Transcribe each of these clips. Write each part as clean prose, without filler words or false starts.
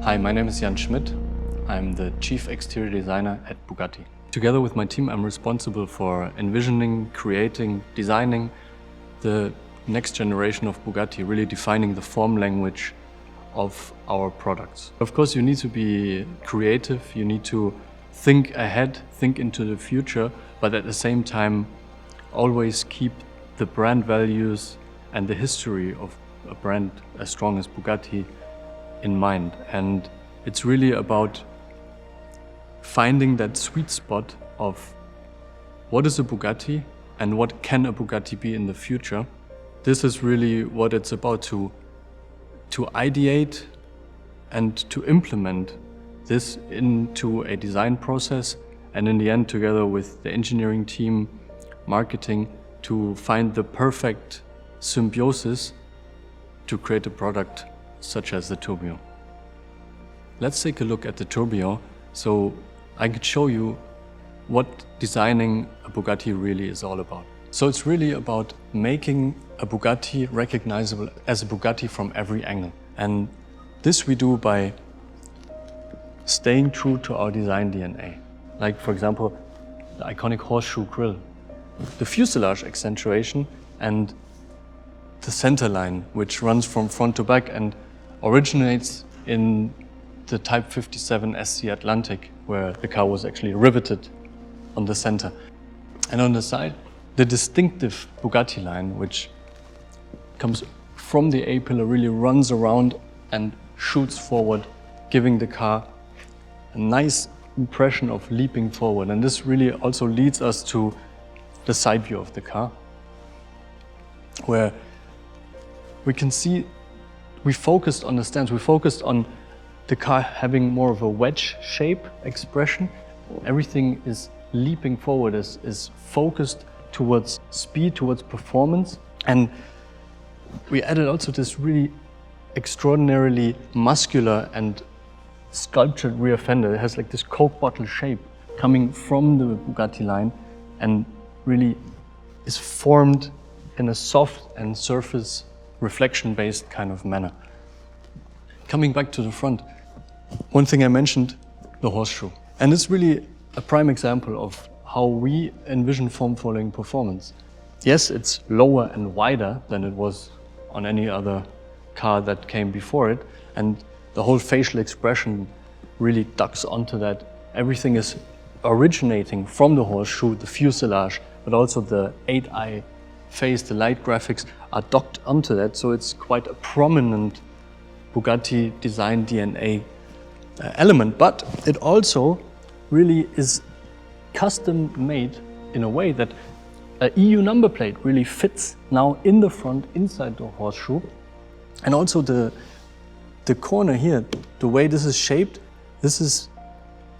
Hi, my name is Jan Schmid. I'm the Chief Exterior Designer at Bugatti. Together with my team, I'm responsible for envisioning, creating, designing the next generation of Bugatti, really defining the form language of our products. Of course, you need to be creative, you need to think ahead, think into the future, but at the same time, always keep the brand values and the history of a brand as strong as Bugatti in mind. And it's really about finding that sweet spot of what is a Bugatti and what can a Bugatti be in the future. This is really what it's about, to ideate and to implement this into a design process, and in the end, together with the engineering team, marketing, to find the perfect symbiosis to create a product such as the Tourbillon. Let's take a look at the Tourbillon so I could show you what designing a Bugatti really is all about. So it's really about making a Bugatti recognizable as a Bugatti from every angle. And this we do by staying true to our design DNA. Like, for example, the iconic horseshoe grille, the fuselage accentuation, and the center line, which runs from front to back and originates in the Type 57 SC Atlantic, where the car was actually riveted on the center. And on the side, the distinctive Bugatti line, which comes from the A-pillar, really runs around and shoots forward, giving the car a nice impression of leaping forward. And this really also leads us to the side view of the car, where we can see we focused on the stance, we focused on the car having more of a wedge shape expression. Everything is leaping forward, is focused towards speed, towards performance. And we added also this really extraordinarily muscular and sculptured rear fender. It has like this Coke bottle shape coming from the Bugatti line and really is formed in a soft and surface reflection-based kind of manner. Coming back to the front, one thing I mentioned, the horseshoe. And it's really a prime example of how we envision form-following performance. Yes, it's lower and wider than it was on any other car that came before it, and the whole facial expression really ducks onto that. Everything is originating from the horseshoe, the fuselage, but also the 8-eye face, the light graphics are docked onto that, so it's quite a prominent Bugatti design DNA element. But it also really is custom made in a way that a EU number plate really fits now in the front, inside the horseshoe. And also the corner here, the way this is shaped, this is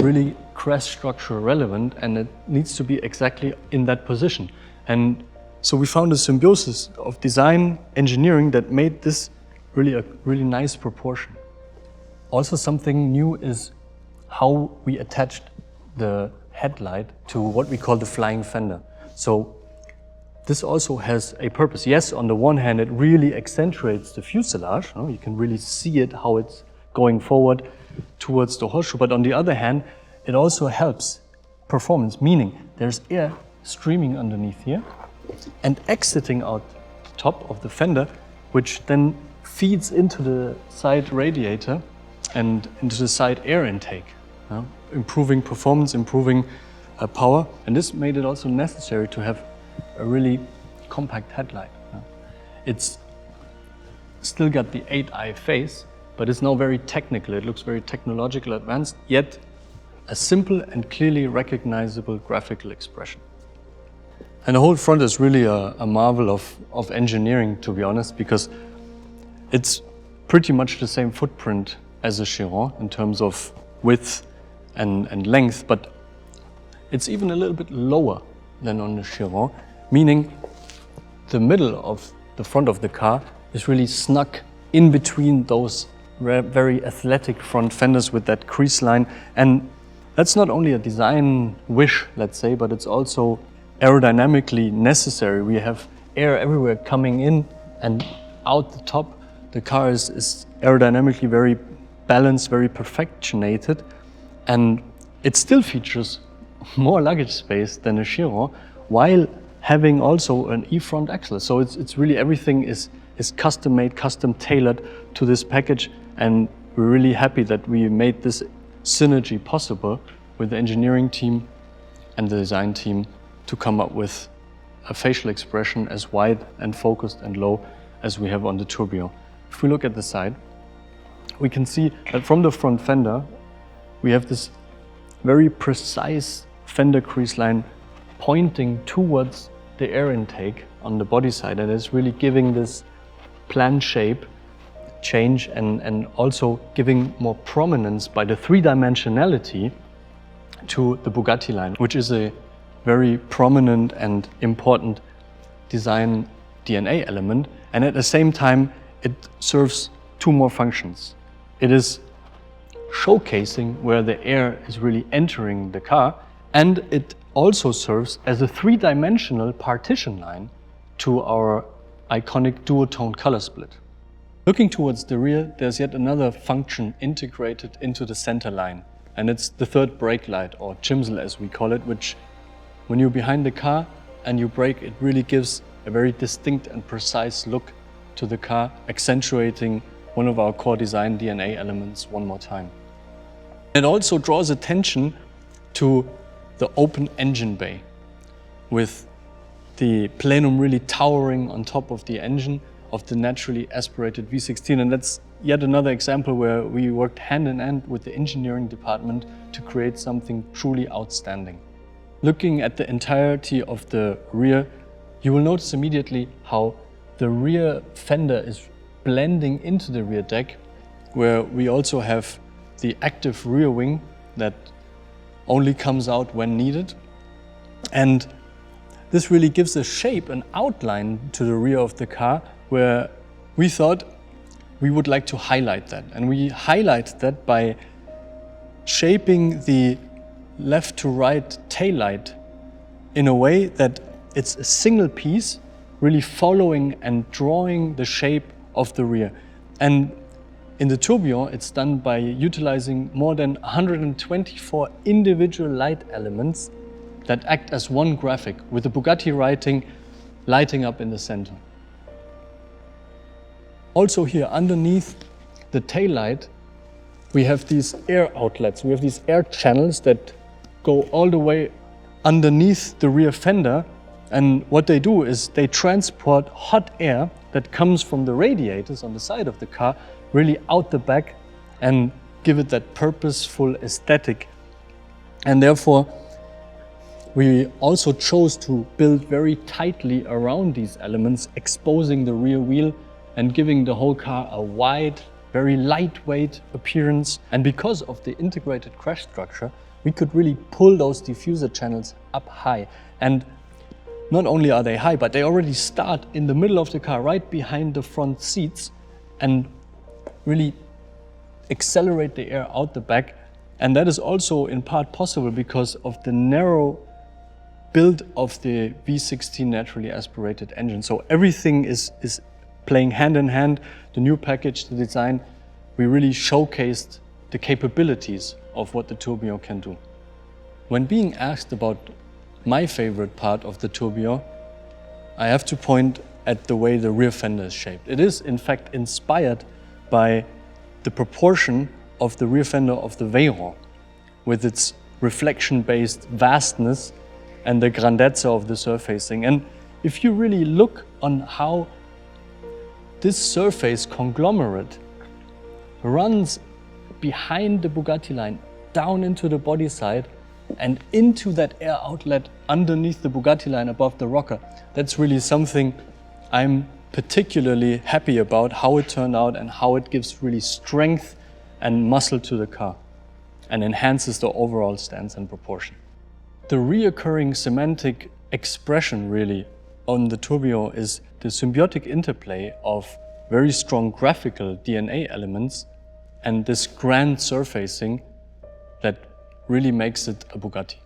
really crest structure relevant, and it needs to be exactly in that position. And so we found a symbiosis of design, engineering that made this really a really nice proportion. Also, something new is how we attached the headlight to what we call the flying fender. So this also has a purpose. Yes, on the one hand, it really accentuates the fuselage. You can really see it, how it's going forward towards the horseshoe. But on the other hand, it also helps performance, meaning there's air streaming underneath here and exiting out the top of the fender, which then feeds into the side radiator and into the side air intake, improving performance, improving power. And this made it also necessary to have a really compact headlight. It's still got the 8-eye face, but it's now very technical. It looks very technological, advanced, yet a simple and clearly recognizable graphical expression. And the whole front is really a marvel of engineering, to be honest, because it's pretty much the same footprint as a Chiron in terms of width and length, but it's even a little bit lower than on the Chiron, meaning the middle of the front of the car is really snuck in between those very athletic front fenders with that crease line. And that's not only a design wish, let's say, but it's also aerodynamically necessary. We have air everywhere coming in and out the top. The car is aerodynamically very balanced, very perfectionated, and it still features more luggage space than a Chiron, while having also an E-front axle. So it's really everything is custom made, custom tailored to this package, and we're really happy that we made this synergy possible with the engineering team and the design team to come up with a facial expression as wide and focused and low as we have on the Tourbillon. If we look at the side, we can see that from the front fender, we have this very precise fender crease line pointing towards the air intake on the body side, and it's really giving this plan shape change and also giving more prominence by the three-dimensionality to the Bugatti line, which is a very prominent and important design DNA element. And at the same time, it serves two more functions. It is showcasing where the air is really entering the car, and it also serves as a three-dimensional partition line to our iconic duotone color split. Looking towards the rear, there's yet another function integrated into the center line, and it's the third brake light, or chimsel as we call it, which when you're behind the car and you brake, it really gives a very distinct and precise look to the car, accentuating one of our core design DNA elements one more time. It also draws attention to the open engine bay, with the plenum really towering on top of the engine of the naturally aspirated V16. And that's yet another example where we worked hand in hand with the engineering department to create something truly outstanding. Looking at the entirety of the rear, you will notice immediately how the rear fender is blending into the rear deck, where we also have the active rear wing that only comes out when needed. And this really gives a shape, an outline to the rear of the car, where we thought we would like to highlight that. And we highlight that by shaping the left to right taillight in a way that it's a single piece, really following and drawing the shape of the rear. And in the Tourbillon, it's done by utilizing more than 124 individual light elements that act as one graphic, with the Bugatti writing lighting up in the center. Also here underneath the taillight, we have these air outlets. We have these air channels that go all the way underneath the rear fender, and what they do is they transport hot air that comes from the radiators on the side of the car really out the back and give it that purposeful aesthetic. And therefore, we also chose to build very tightly around these elements, exposing the rear wheel and giving the whole car a wide, very lightweight appearance. And because of the integrated crash structure, we could really pull those diffuser channels up high. And not only are they high, but they already start in the middle of the car, right behind the front seats, and really accelerate the air out the back. And that is also in part possible because of the narrow build of the V16 naturally aspirated engine. So everything is playing hand in hand. The new package, the design, we really showcased the capabilities of what the Tourbillon can do. When being asked about my favorite part of the Tourbillon, I have to point at the way the rear fender is shaped. It is in fact inspired by the proportion of the rear fender of the Veyron, with its reflection-based vastness and the grandezza of the surfacing. And if you really look on how this surface conglomerate runs behind the Bugatti line down into the body side and into that air outlet underneath the Bugatti line above the rocker, that's really something I'm particularly happy about, how it turned out and how it gives really strength and muscle to the car and enhances the overall stance and proportion. The reoccurring semantic expression really on the Tourbillon is the symbiotic interplay of very strong graphical DNA elements and this grand surfacing that really makes it a Bugatti.